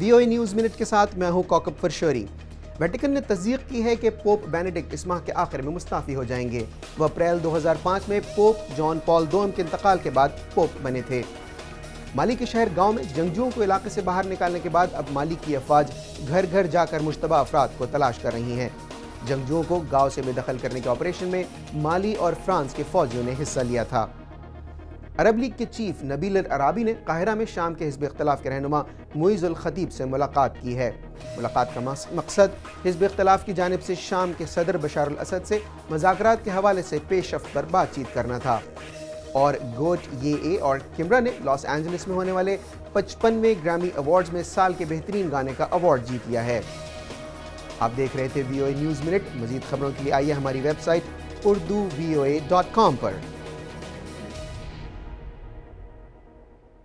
VOA news minute के साथ मैं हूं कौकब फरशोरी। वेटिकन ने तस्दीक की है कि पोप बेनेडिक्ट इस माह के आखिर में मुस्ताफ़ी हो जाएंगे। वह अप्रैल 2005 में पोप जॉन पॉल II के इंतकाल के बाद पोप बने थे। माली के शहर गांव में जंगजुओं को इलाके से बाहर निकालने के बाद अब माली की अफवाज घर घर जाकर मुश्तबा अफराद को तलाश कर रही हैं। जंगजुओं को गांव से बेदखल करने के ऑपरेशन में माली और फ्रांस के फौजियों ने हिस्सा लिया था। अरब लीग के चीफ नबील अल-अराबी ने काहिरा में शाम के हिज़्ब इख्तिलाफ के रहनुमा मुइज़ उल खतीब से मुलाकात की है। मुलाकात का मकसद हिज़्ब इख्तिलाफ की जानिब से शाम के सदर बशार अल-असद से मुज़ाकरात के हवाले से पेशरफ्त पर बातचीत करना था। और गोट ये और किमरा ने लॉस एंजलिस में होने वाले 55वें ग्रैमी अवार्ड्स में साल के बेहतरीन गाने का अवार्ड जीत लिया है। आप देख रहे थे VOA न्यूज़ मिनट। मज़ीद खबरों के लिए आइए हमारी वेबसाइट urduvoa.com पर।